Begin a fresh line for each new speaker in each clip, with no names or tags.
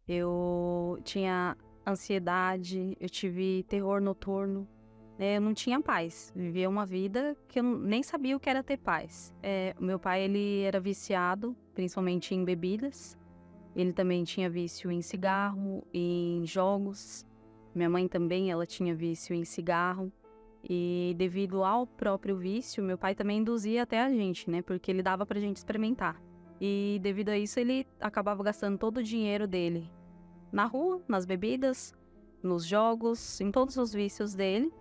Eu tinha ansiedade, eu tive terror noturno, né, eu não tinha paz. Vivia uma vida que eu nem sabia o que era ter paz. O meu pai, ele era viciado, principalmente em bebidas. Ele também tinha vício em cigarro, em jogos. Minha mãe também, ela tinha vício em cigarro. E devido ao próprio vício, meu pai também induzia até a gente, né? Porque ele dava pra gente experimentar. E devido a isso, ele acabava gastando todo o dinheiro dele na rua, nas bebidas, nos jogos, em todos os vícios dele.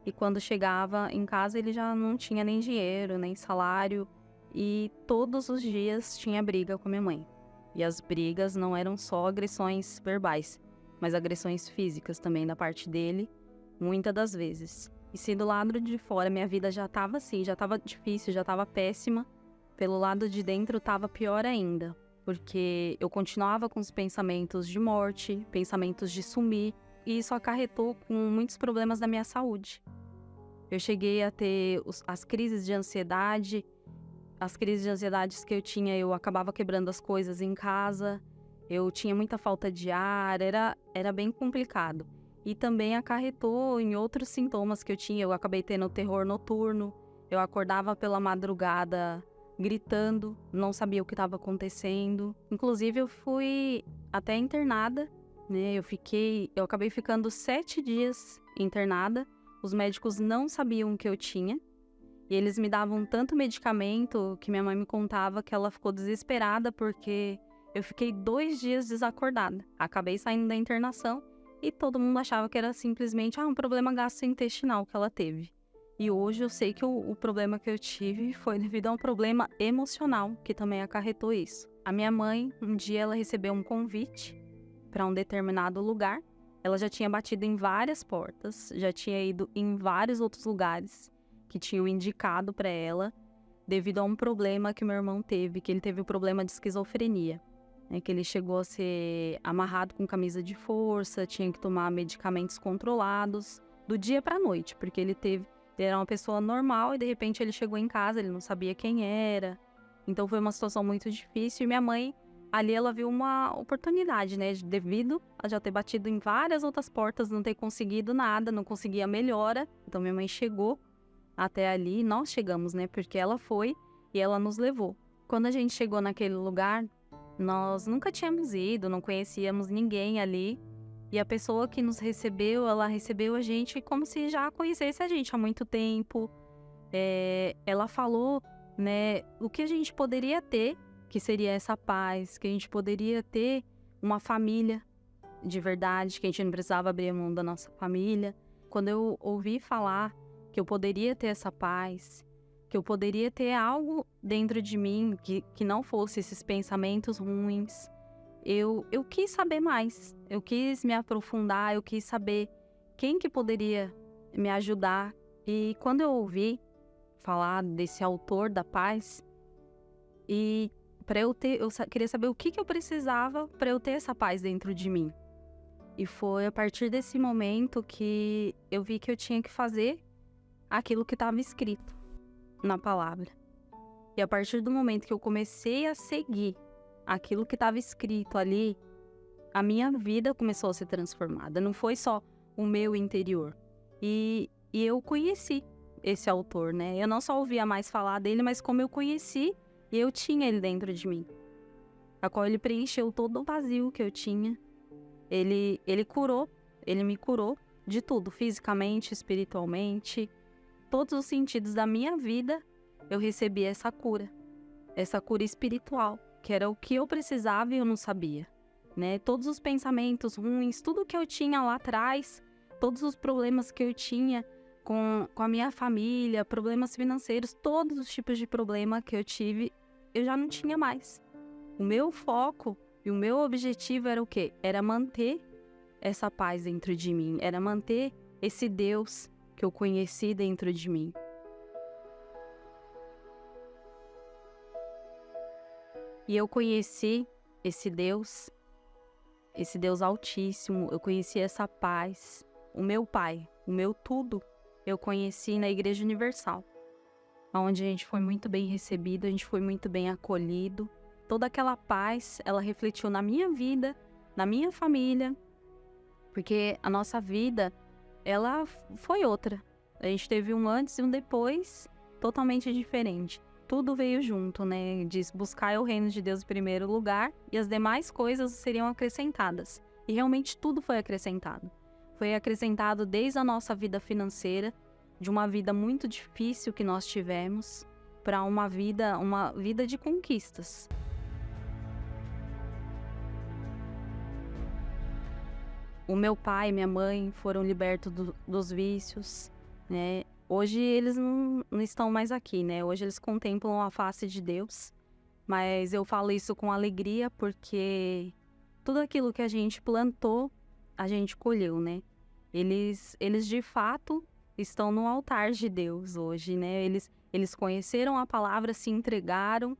E quando chegava em casa, ele já não tinha nem dinheiro, nem salário. E todos os dias tinha briga com a minha mãe. E as brigas não eram só agressões verbais, mas agressões físicas também da parte dele, muitas das vezes. E se do lado de fora minha vida já estava assim, já estava difícil, já estava péssima, pelo lado de dentro estava pior ainda. Porque eu continuava com os pensamentos de morte, pensamentos de sumir, e isso acarretou com muitos problemas da minha saúde. Eu cheguei a ter as crises de ansiedade. As crises de ansiedades que eu tinha, eu acabava quebrando as coisas em casa, eu tinha muita falta de ar, era bem complicado. E também acarretou em outros sintomas que eu tinha. Eu acabei tendo terror noturno, eu acordava pela madrugada gritando, não sabia o que estava acontecendo. Inclusive, eu fui até internada, né? Eu acabei ficando 7 dias internada. Os médicos não sabiam o que eu tinha. E eles me davam tanto medicamento que minha mãe me contava que ela ficou desesperada porque eu fiquei 2 dias desacordada. Acabei saindo da internação e todo mundo achava que era simplesmente um problema gastrointestinal que ela teve. E hoje eu sei que o problema que eu tive foi devido a um problema emocional que também acarretou isso. A minha mãe, um dia ela recebeu um convite para um determinado lugar. Ela já tinha batido em várias portas, já tinha ido em vários outros lugares que tinham indicado para ela, devido a um problema que meu irmão teve, que ele teve o problema de esquizofrenia, né, que ele chegou a ser amarrado com camisa de força, tinha que tomar medicamentos controlados, do dia para a noite, porque ele era uma pessoa normal e de repente ele chegou em casa, ele não sabia quem era, então foi uma situação muito difícil e minha mãe, ali ela viu uma oportunidade, né, devido a já ter batido em várias outras portas, não ter conseguido nada, não conseguia melhora, então minha mãe chegou até ali, nós chegamos, né? Porque ela foi e ela nos levou. Quando a gente chegou naquele lugar, nós nunca tínhamos ido, não conhecíamos ninguém ali. E a pessoa que nos recebeu, ela recebeu a gente como se já conhecesse a gente há muito tempo. Ela falou, né, o que a gente poderia ter, que seria essa paz, que a gente poderia ter uma família de verdade, que a gente não precisava abrir mão da nossa família. Quando eu ouvi falar que eu poderia ter essa paz, que eu poderia ter algo dentro de mim que não fosse esses pensamentos ruins, eu quis saber mais, eu quis me aprofundar, eu quis saber quem que poderia me ajudar. E quando eu ouvi falar desse autor da paz, e para eu ter, queria saber o que eu precisava para eu ter essa paz dentro de mim. E foi a partir desse momento que eu vi que eu tinha que fazer aquilo que estava escrito na palavra. E a partir do momento que eu comecei a seguir aquilo que estava escrito ali, a minha vida começou a ser transformada. Não foi só o meu interior. E eu conheci esse autor, né? Eu não só ouvia mais falar dele, mas como eu conheci, eu tinha ele dentro de mim. A qual ele preencheu todo o vazio que eu tinha. Ele me curou de tudo, fisicamente, espiritualmente, todos os sentidos da minha vida, eu recebi essa cura espiritual, que era o que eu precisava e eu não sabia, né? Todos os pensamentos ruins, tudo que eu tinha lá atrás, todos os problemas que eu tinha com a minha família, problemas financeiros, todos os tipos de problema que eu tive, eu já não tinha mais. O meu foco e o meu objetivo era o quê? Era manter essa paz dentro de mim, era manter esse Deus que eu conheci dentro de mim. E eu conheci esse Deus altíssimo, eu conheci essa paz, o meu Pai, o meu tudo, eu conheci na Igreja Universal, onde a gente foi muito bem recebido, a gente foi muito bem acolhido. Toda aquela paz, ela refletiu na minha vida na minha família, porque a nossa vida, ela foi outra. A gente teve um antes e um depois totalmente diferente. Tudo veio junto, né? Diz buscar o reino de Deus em primeiro lugar e as demais coisas seriam acrescentadas. E realmente tudo foi acrescentado. Foi acrescentado desde a nossa vida financeira, de uma vida muito difícil que nós tivemos, para uma vida de conquistas. O meu pai e minha mãe foram libertos dos vícios, né? Hoje eles não estão mais aqui, né? Hoje eles contemplam a face de Deus, mas eu falo isso com alegria porque tudo aquilo que a gente plantou, a gente colheu, né? Eles de fato estão no altar de Deus hoje, né? Eles conheceram a palavra, se entregaram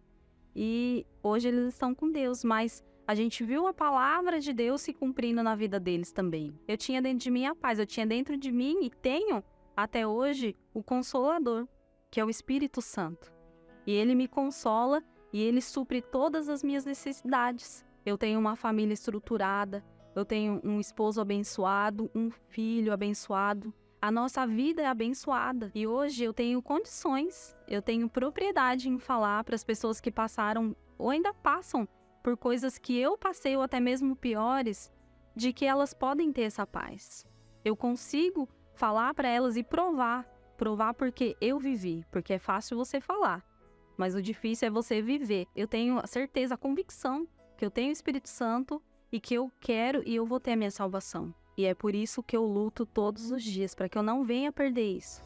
e hoje eles estão com Deus, mas a gente viu a palavra de Deus se cumprindo na vida deles também. Eu tinha dentro de mim a paz, eu tinha dentro de mim e tenho até hoje o Consolador, que é o Espírito Santo. E ele me consola e ele supre todas as minhas necessidades. Eu tenho uma família estruturada, eu tenho um esposo abençoado, um filho abençoado. A nossa vida é abençoada e hoje eu tenho condições, eu tenho propriedade em falar para as pessoas que passaram ou ainda passam por coisas que eu passei ou até mesmo piores, de que elas podem ter essa paz. Eu consigo falar para elas e provar porque eu vivi, porque é fácil você falar, mas o difícil é você viver. Eu tenho a certeza, a convicção que eu tenho o Espírito Santo e que eu quero e eu vou ter a minha salvação. E é por isso que eu luto todos os dias, para que eu não venha perder isso.